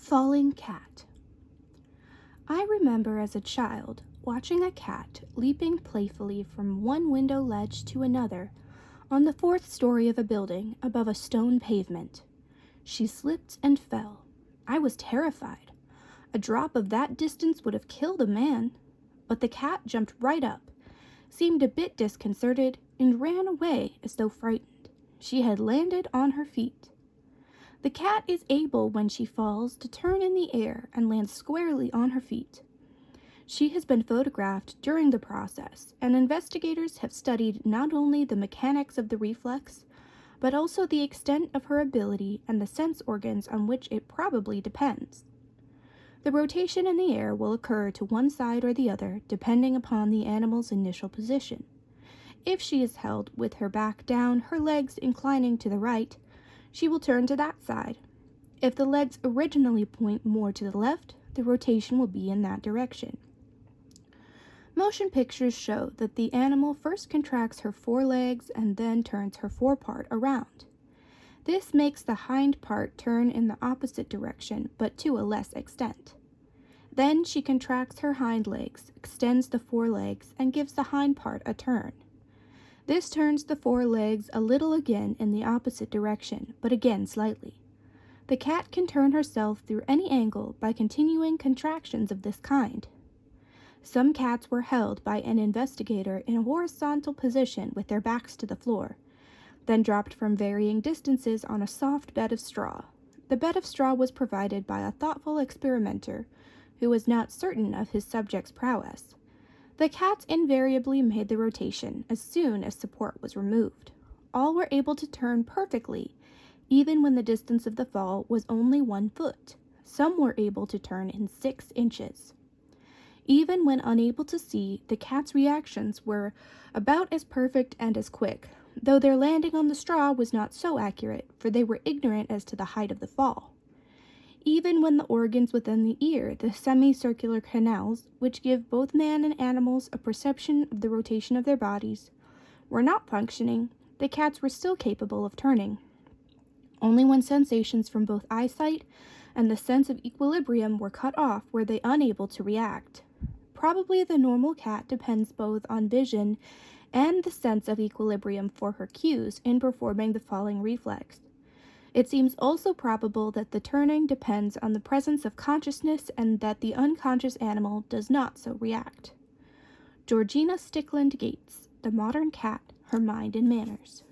Falling cat. I remember as a child watching a cat leaping playfully from one window ledge to another on the fourth story of a building above a stone pavement. She slipped and fell. I was terrified. A drop of that distance would have killed a man, but the cat jumped right up, seemed a bit disconcerted, and ran away as though frightened. She had landed on her feet. The cat is able, when she falls, to turn in the air and land squarely on her feet. She has been photographed during the process, and investigators have studied not only the mechanics of the reflex, but also the extent of her ability and the sense organs on which it probably depends. The rotation in the air will occur to one side or the other, depending upon the animal's initial position. If she is held with her back down, her legs inclining to the right, she will turn to that side. If the legs originally point more to the left, the rotation will be in that direction. Motion pictures show that the animal first contracts her forelegs and then turns her forepart around. This makes the hind part turn in the opposite direction, but to a less extent. Then she contracts her hind legs, extends the forelegs, and gives the hind part a turn. This turns the forelegs a little again in the opposite direction, but again slightly. The cat can turn herself through any angle by continuing contractions of this kind. Some cats were held by an investigator in a horizontal position with their backs to the floor, then dropped from varying distances on a soft bed of straw. The bed of straw was provided by a thoughtful experimenter who was not certain of his subject's prowess. The cats invariably made the rotation as soon as support was removed. All were able to turn perfectly, even when the distance of the fall was only 1 foot. Some were able to turn in 6 inches. Even when unable to see, the cats' reactions were about as perfect and as quick, though their landing on the straw was not so accurate, for they were ignorant as to the height of the fall. Even when the organs within the ear, the semicircular canals, which give both man and animals a perception of the rotation of their bodies, were not functioning, the cats were still capable of turning. Only when sensations from both eyesight and the sense of equilibrium were cut off were they unable to react. Probably the normal cat depends both on vision and the sense of equilibrium for her cues in performing the falling reflex. It seems also probable that the turning depends on the presence of consciousness and that the unconscious animal does not so react. Georgina Stickland Gates, The Modern Cat, Her Mind and Manners.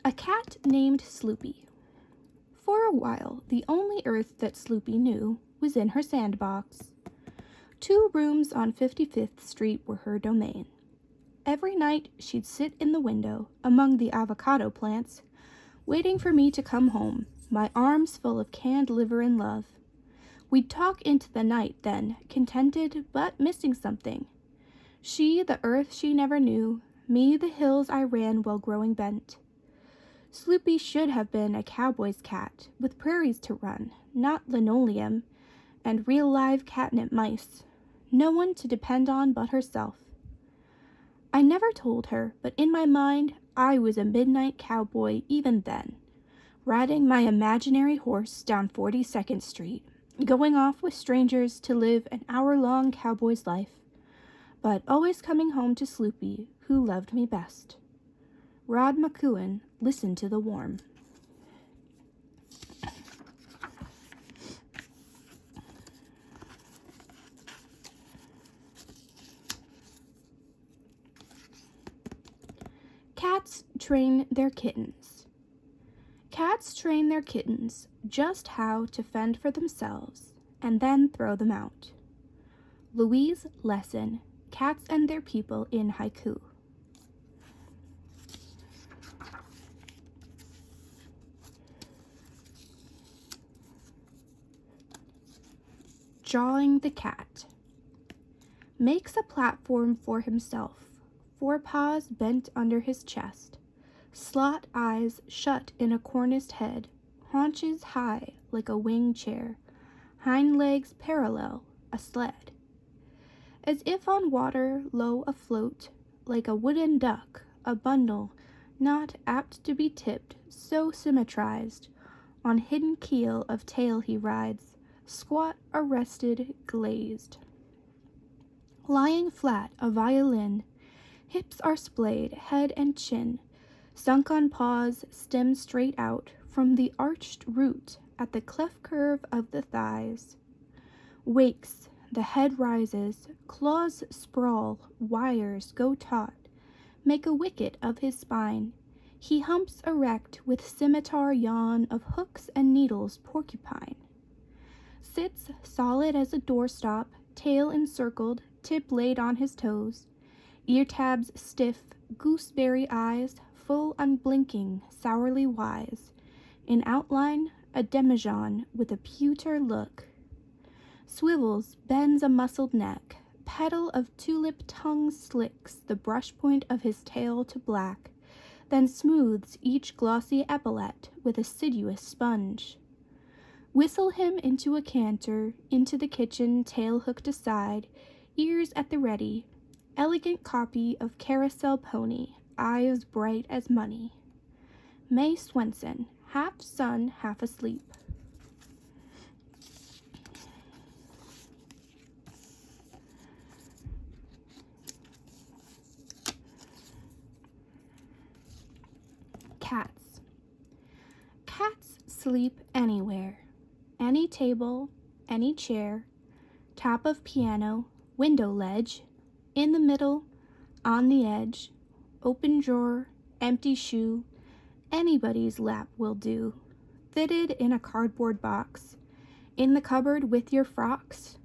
A cat named Sloopy. For a while, the only earth that Sloopy knew was in her sandbox. 2 rooms on 55th Street were her domain. Every night she'd sit in the window, among the avocado plants, waiting for me to come home, my arms full of canned liver and love. We'd talk into the night then, contented but missing something. She, the earth she never knew, me, the hills I ran while growing bent. Sloopy should have been a cowboy's cat, with prairies to run, not linoleum, and real live catnip mice. No one to depend on but herself. I never told her, but in my mind, I was a midnight cowboy even then, riding my imaginary horse down 42nd Street, going off with strangers to live an hour-long cowboy's life, but always coming home to Sloopy, who loved me best. Rod McKuen, Listen to the Warm. Cats train their kittens. Cats train their kittens just how to fend for themselves and then throw them out. Louise, Lessin, Cats and Their People in Haiku. Jawing the cat. Makes a platform for himself, 4 paws bent under his chest, slot eyes shut in a corniced head, haunches high like a wing chair, hind legs parallel, a sled. As if on water low afloat, like a wooden duck, a bundle not apt to be tipped, so symmetrized. On hidden keel of tail he rides, squat, arrested, glazed. Lying flat, a violin, hips are splayed, head and chin, sunk on paws, stem straight out, from the arched root at the cleft curve of the thighs. Wakes, the head rises, claws sprawl, wires go taut, make a wicket of his spine. He humps erect with scimitar yawn of hooks and needles porcupine. Sits solid as a doorstop, tail encircled, tip laid on his toes, ear tabs stiff, gooseberry eyes, full unblinking, sourly wise. In outline, a demijohn with a pewter look. Swivels, bends a muscled neck, petal of tulip tongue slicks the brush point of his tail to black, then smooths each glossy epaulette with assiduous sponge. Whistle him into a canter, into the kitchen, tail hooked aside, ears at the ready, elegant copy of carousel pony, eyes bright as money. May Swenson, half sun, half asleep. Cats. Cats sleep anywhere. Any table, any chair, top of piano, window ledge, in the middle, on the edge, open drawer, empty shoe, anybody's lap will do. Fitted in a cardboard box, in the cupboard with your frocks,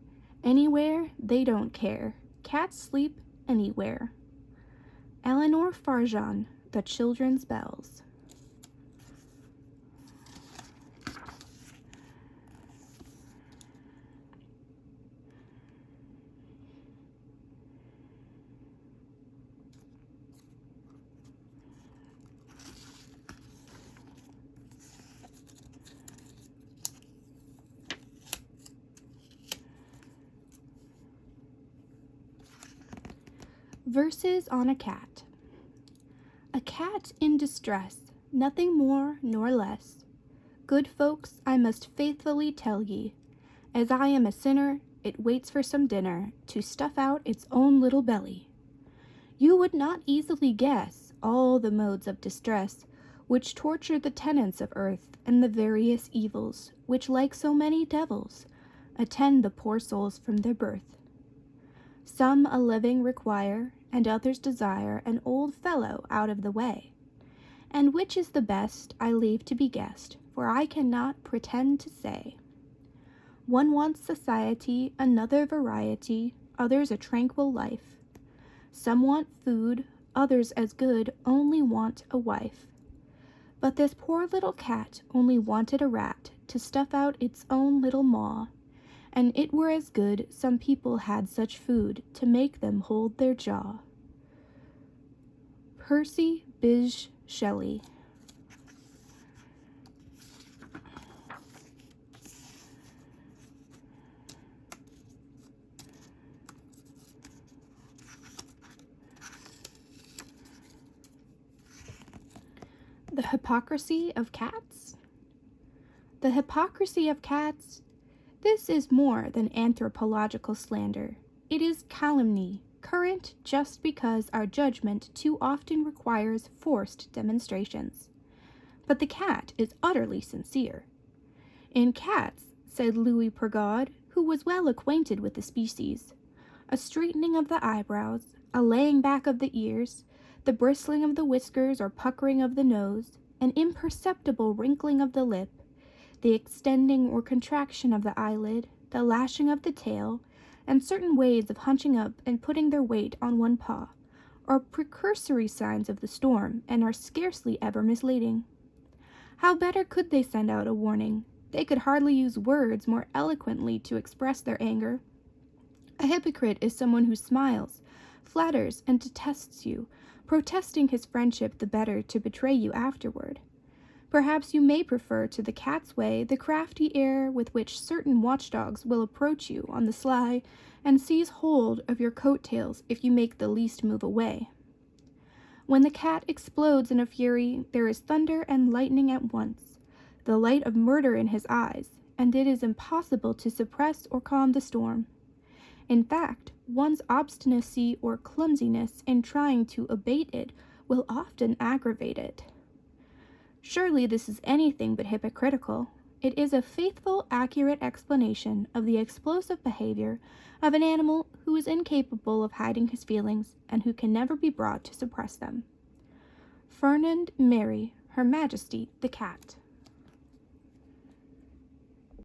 anywhere they don't care. Cats sleep anywhere. Eleanor Farjeon, The Children's Bells. Verses on a cat. A cat in distress, nothing more nor less. Good folks, I must faithfully tell ye, as I am a sinner, it waits for some dinner to stuff out its own little belly. You would not easily guess all the modes of distress which torture the tenants of earth, and the various evils which, like so many devils, attend the poor souls from their birth. Some a living require, and others desire an old fellow out of the way. And which is the best, I leave to be guessed, for I cannot pretend to say. One wants society, another variety, others a tranquil life. Some want food, others as good only want a wife. But this poor little cat only wanted a rat to stuff out its own little maw, and it were as good some people had such food to make them hold their jaw. Percy, Bysshe, Shelly. The hypocrisy of cats? The hypocrisy of cats? This is more than anthropological slander. It is calumny, current just because our judgment too often requires forced demonstrations. But the cat is utterly sincere. In cats, said Louis Pergaud, who was well acquainted with the species, a straightening of the eyebrows, a laying back of the ears, the bristling of the whiskers or puckering of the nose, an imperceptible wrinkling of the lip, the extending or contraction of the eyelid, the lashing of the tail, and certain ways of hunching up and putting their weight on one paw, are precursory signs of the storm, and are scarcely ever misleading. How better could they send out a warning? They could hardly use words more eloquently to express their anger. A hypocrite is someone who smiles, flatters, and detests you, protesting his friendship the better to betray you afterward. Perhaps you may prefer to the cat's way the crafty air with which certain watchdogs will approach you on the sly and seize hold of your coat-tails if you make the least move away. When the cat explodes in a fury, there is thunder and lightning at once, the light of murder in his eyes, and it is impossible to suppress or calm the storm. In fact, one's obstinacy or clumsiness in trying to abate it will often aggravate it. Surely this is anything but hypocritical. It is a faithful, accurate explanation of the explosive behavior of an animal who is incapable of hiding his feelings and who can never be brought to suppress them. Fernand, Mery, Her Majesty, the cat.